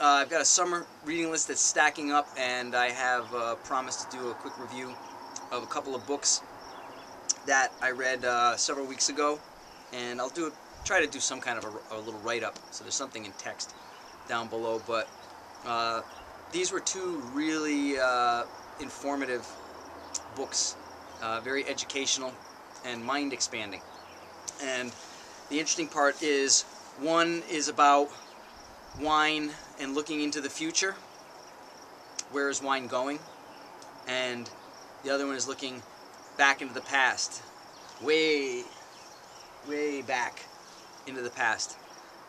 I've got a summer reading list that's stacking up, and I have promised to do a quick review of a couple of books that I read several weeks ago, and I'll try to do some kind of a little write-up, so there's something in text down below. But these were two really informative books, very educational and mind-expanding. And the interesting part is, one is about wine and looking into the future. Where is wine going? And the other one is looking back into the past, way back into the past,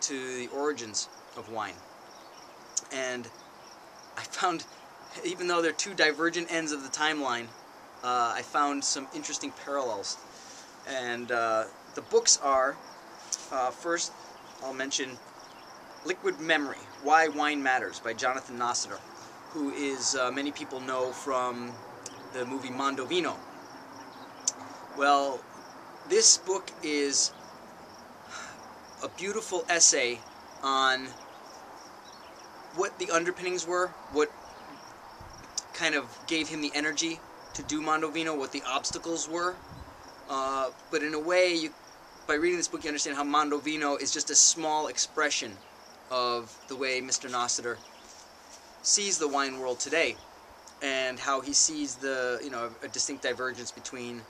to the origins of wine. And I found, even though they're two divergent ends of the timeline, I found some interesting parallels. And the books are, first I'll mention Liquid Memory, Why Wine Matters by Jonathan Nossiter, who is, many people know from the movie Mondovino. Well, this book is a beautiful essay on what the underpinnings were, what kind of gave him the energy to do Mondovino, what the obstacles were. But in a way, by reading this book, you understand how Mondovino is just a small expression of the way Mr. Nossiter sees the wine world today, and how he sees a distinct divergence between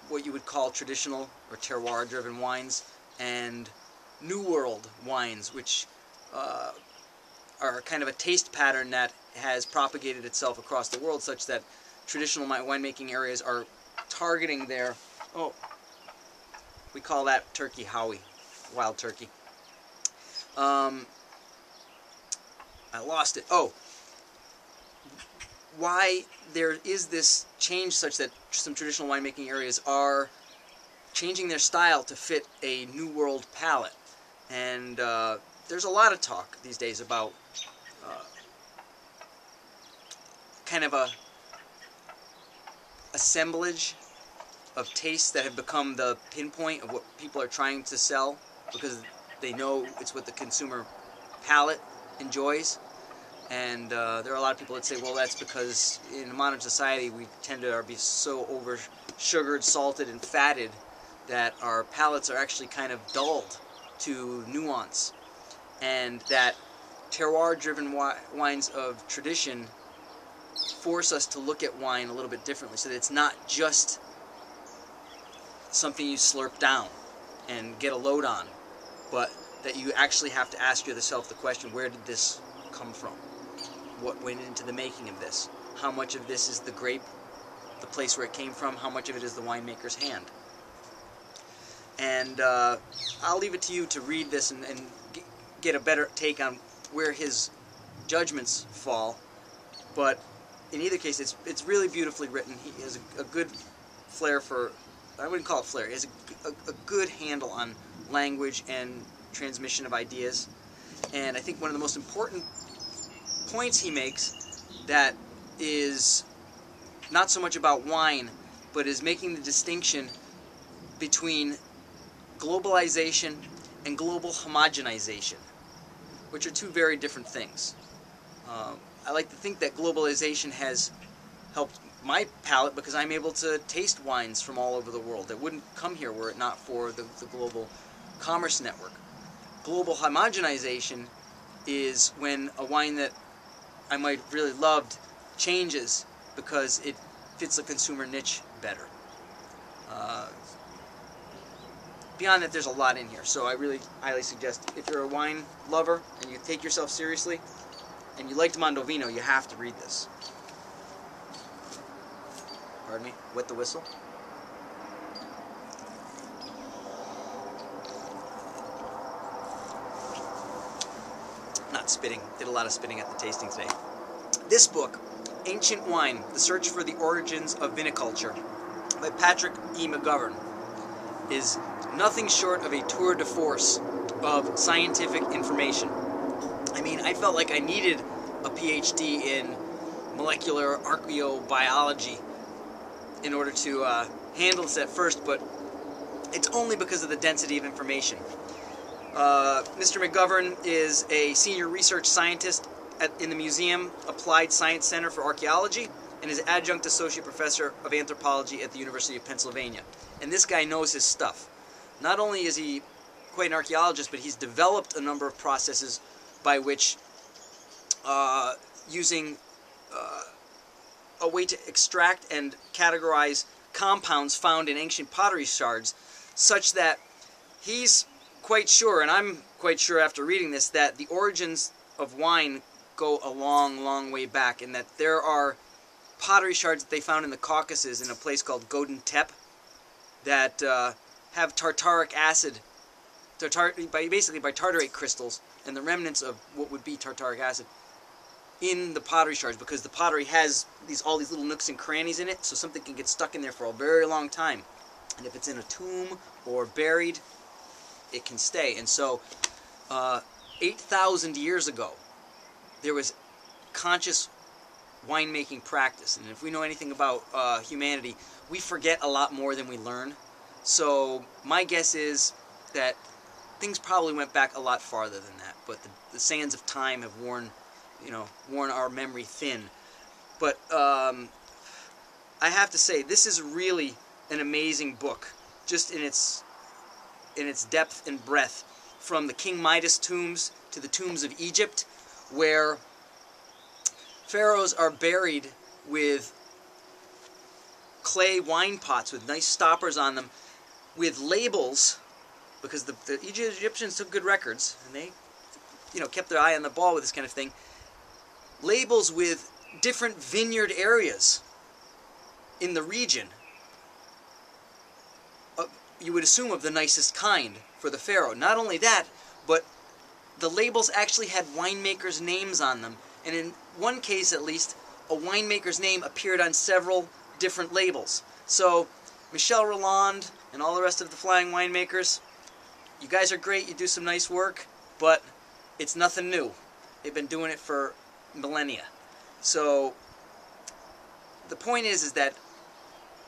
what you would call traditional or terroir-driven wines and New World wines, which are kind of a taste pattern that has propagated itself across the world, such that traditional winemaking areas are targeting their, we call that Turkey Howie, wild turkey. I lost it. Why there is this change such that some traditional winemaking areas are changing their style to fit a New World palate. And there's a lot of talk these days about kind of a assemblage of tastes that have become the pinpoint of what people are trying to sell, because they know it's what the consumer palate enjoys. And there are a lot of people that say, well, that's because in modern society we tend to be so over-sugared, salted, and fatted that our palates are actually kind of dulled to nuance, and that terroir-driven wines of tradition force us to look at wine a little bit differently, so that it's not just something you slurp down and get a load on, but that you actually have to ask yourself the question, where did this come from? What went into the making of this? How much of this is the grape, the place where it came from? How much of it is the winemaker's hand? And I'll leave it to you to read this and get a better take on where his judgments fall. But in either case, it's really beautifully written. He has a good flair for, I wouldn't call it flair, he has a good handle on language and transmission of ideas. And I think one of the most important points he makes that is not so much about wine, but is making the distinction between globalization and global homogenization, which are two very different things. I like to think that globalization has helped my palate, because I'm able to taste wines from all over the world that wouldn't come here were it not for the global commerce network. Global homogenization is when a wine that I might have really loved changes because it fits a consumer niche better. Beyond that, there's a lot in here, so I really highly suggest, if you're a wine lover and you take yourself seriously and you liked Mondovino, you have to read this. Pardon me, wet the whistle. Not spitting, did a lot of spitting at the tasting today. This book, Ancient Wine, The Search for the Origins of Viniculture, by Patrick E. McGovern, is nothing short of a tour de force of scientific information. I mean, I felt like I needed a PhD in molecular archaeobiology in order to handle this at first, but it's only because of the density of information. Mr. McGovern is a senior research scientist in the Museum Applied Science Center for Archaeology and is adjunct associate professor of anthropology at the University of Pennsylvania. And this guy knows his stuff. Not only is he quite an archaeologist, but he's developed a number of processes by which, using a way to extract and categorize compounds found in ancient pottery shards, such that he's quite sure, and I'm quite sure after reading this, that the origins of wine go a long, long way back, and that there are pottery shards that they found in the Caucasus in a place called Godin Tepe that have tartaric acid, basically by tartarate crystals, and the remnants of what would be tartaric acid in the pottery shards, because the pottery has all these little nooks and crannies in it, so something can get stuck in there for a very long time. And if it's in a tomb or buried, it can stay. And so 8,000 years ago, there was conscious winemaking practice. And if we know anything about humanity, we forget a lot more than we learn. So my guess is that things probably went back a lot farther than that. But the sands of time have worn our memory thin. But I have to say, this is really an amazing book, just in its depth and breadth, from the King Midas tombs to the tombs of Egypt, where pharaohs are buried with clay wine pots with nice stoppers on them, with labels, because the Egyptians took good records, and they kept their eye on the ball with this kind of thing, labels with different vineyard areas in the region, you would assume of the nicest kind for the pharaoh. Not only that, but the labels actually had winemakers' names on them. And in one case, at least, a winemaker's name appeared on several different labels. So, Michel Rolland and all the rest of the flying winemakers, you guys are great, you do some nice work, but it's nothing new. They've been doing it for millennia. So, the point is that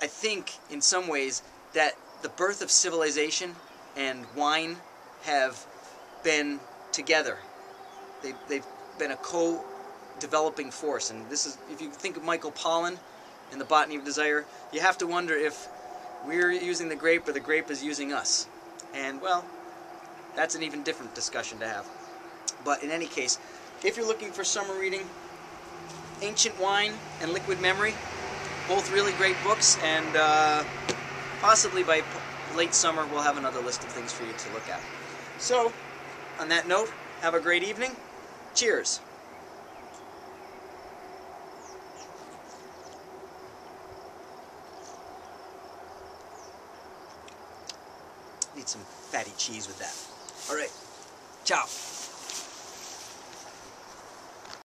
I think, in some ways, that the birth of civilization and wine have been together. They've been a co-developing force. And this is, if you think of Michael Pollan in The Botany of Desire, you have to wonder if we're using the grape or the grape is using us. And, well, that's an even different discussion to have. But in any case, if you're looking for summer reading, Ancient Wine and Liquid Memory, both really great books, and possibly by late summer we'll have another list of things for you to look at. So, on that note, have a great evening. Cheers. Need some fatty cheese with that. All right. Ciao.